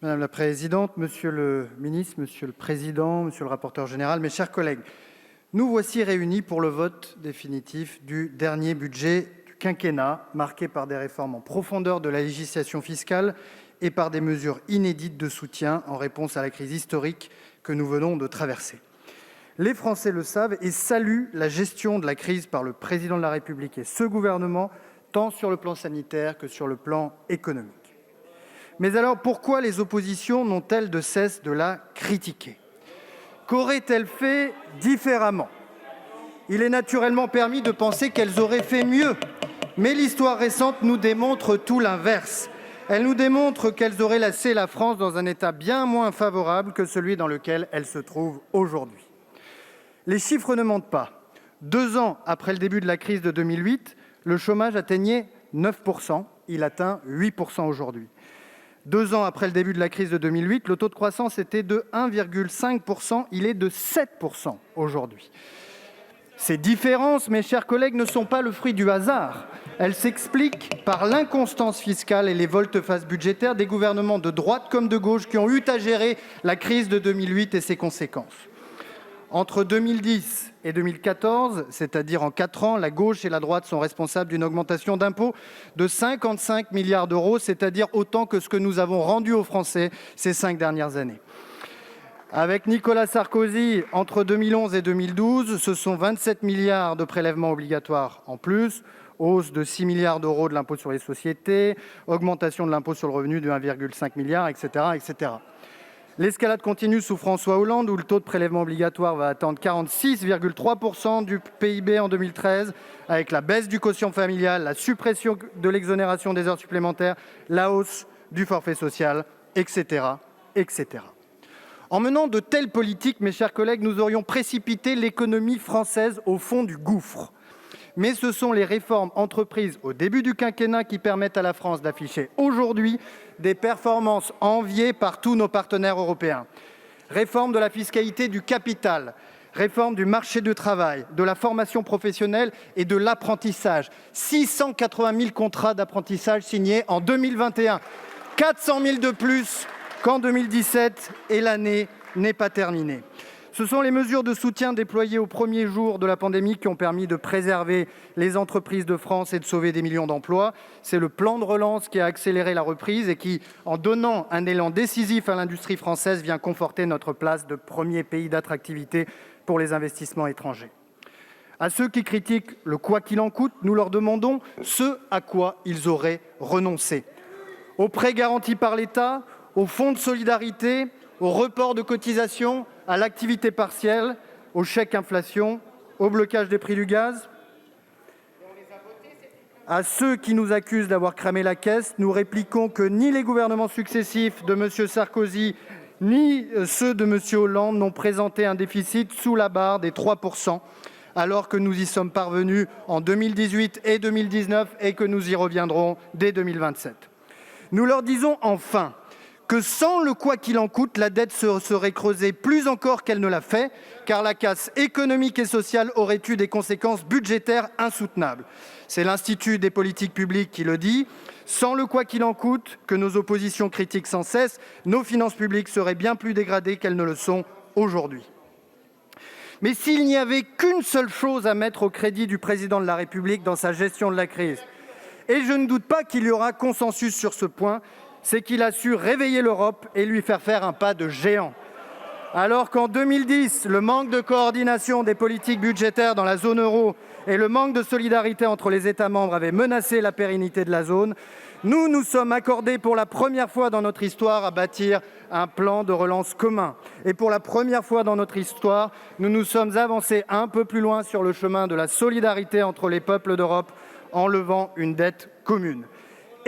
Madame la présidente, monsieur le ministre, monsieur le président, monsieur le rapporteur général, mes chers collègues, nous voici réunis pour le vote définitif du dernier budget du quinquennat, marqué par des réformes en profondeur de la législation fiscale et par des mesures inédites de soutien en réponse à la crise historique que nous venons de traverser. Les Français le savent et saluent la gestion de la crise par le Président de la République et ce gouvernement, tant sur le plan sanitaire que sur le plan économique. Mais alors, pourquoi les oppositions n'ont-elles de cesse de la critiquer ? Qu'aurait-elle fait différemment ? Il est naturellement permis de penser qu'elles auraient fait mieux, mais l'histoire récente nous démontre tout l'inverse. Elle nous démontre qu'elles auraient laissé la France dans un état bien moins favorable que celui dans lequel elle se trouve aujourd'hui. Les chiffres ne mentent pas. 2 ans après le début de la crise de 2008, le chômage atteignait 9%, il atteint 8% aujourd'hui. 2 ans après le début de la crise de 2008, le taux de croissance était de 1,5%, il est de 7% aujourd'hui. Ces différences, mes chers collègues, ne sont pas le fruit du hasard. Elles s'expliquent par l'inconstance fiscale et les volte-face budgétaires des gouvernements de droite comme de gauche qui ont eu à gérer la crise de 2008 et ses conséquences. Entre 2010 et 2014, c'est-à-dire en 4 ans, la gauche et la droite sont responsables d'une augmentation d'impôts de 55 milliards d'euros, c'est-à-dire autant que ce que nous avons rendu aux Français ces 5 dernières années. Avec Nicolas Sarkozy, entre 2011 et 2012, ce sont 27 milliards de prélèvements obligatoires en plus, hausse de 6 milliards d'euros de l'impôt sur les sociétés, augmentation de l'impôt sur le revenu de 1,5 milliard, etc., etc. L'escalade continue sous François Hollande, où le taux de prélèvement obligatoire va atteindre 46,3% du PIB en 2013, avec la baisse du quotient familial, la suppression de l'exonération des heures supplémentaires, la hausse du forfait social, etc., etc. En menant de telles politiques, mes chers collègues, nous aurions précipité l'économie française au fond du gouffre. Mais ce sont les réformes entreprises au début du quinquennat qui permettent à la France d'afficher aujourd'hui des performances enviées par tous nos partenaires européens. Réforme de la fiscalité du capital, réforme du marché du travail, de la formation professionnelle et de l'apprentissage. 680 000 contrats d'apprentissage signés en 2021, 400 000 de plus qu'en 2017 et l'année n'est pas terminée. Ce sont les mesures de soutien déployées au premier jour de la pandémie qui ont permis de préserver les entreprises de France et de sauver des millions d'emplois. C'est le plan de relance qui a accéléré la reprise et qui, en donnant un élan décisif à l'industrie française, vient conforter notre place de premier pays d'attractivité pour les investissements étrangers. À ceux qui critiquent le « quoi qu'il en coûte », nous leur demandons ce à quoi ils auraient renoncé. Aux prêts garantis par l'État, au fonds de solidarité, au report de cotisations, à l'activité partielle, au chèque inflation, au blocage des prix du gaz. À ceux qui nous accusent d'avoir cramé la caisse, nous répliquons que ni les gouvernements successifs de M. Sarkozy, ni ceux de M. Hollande n'ont présenté un déficit sous la barre des 3%, alors que nous y sommes parvenus en 2018 et 2019 et que nous y reviendrons dès 2027. Nous leur disons enfin que sans le « quoi qu'il en coûte », la dette se serait creusée plus encore qu'elle ne l'a fait, car la casse économique et sociale aurait eu des conséquences budgétaires insoutenables. C'est l'Institut des politiques publiques qui le dit. Sans le « quoi qu'il en coûte », que nos oppositions critiquent sans cesse, nos finances publiques seraient bien plus dégradées qu'elles ne le sont aujourd'hui. Mais s'il n'y avait qu'une seule chose à mettre au crédit du Président de la République dans sa gestion de la crise, et je ne doute pas qu'il y aura consensus sur ce point, c'est qu'il a su réveiller l'Europe et lui faire un pas de géant. Alors qu'en 2010, le manque de coordination des politiques budgétaires dans la zone euro et le manque de solidarité entre les États membres avaient menacé la pérennité de la zone, nous nous sommes accordés pour la première fois dans notre histoire à bâtir un plan de relance commun. Et pour la première fois dans notre histoire, nous nous sommes avancés un peu plus loin sur le chemin de la solidarité entre les peuples d'Europe en levant une dette commune.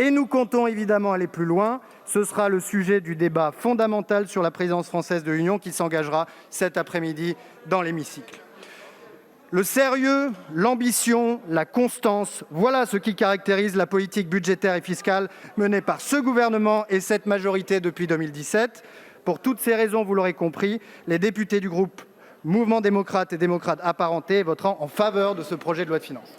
Et nous comptons évidemment aller plus loin. Ce sera le sujet du débat fondamental sur la présidence française de l'Union qui s'engagera cet après-midi dans l'hémicycle. Le sérieux, l'ambition, la constance, voilà ce qui caractérise la politique budgétaire et fiscale menée par ce gouvernement et cette majorité depuis 2017. Pour toutes ces raisons, vous l'aurez compris, les députés du groupe Mouvement démocrate et démocrates apparentés voteront en faveur de ce projet de loi de finances.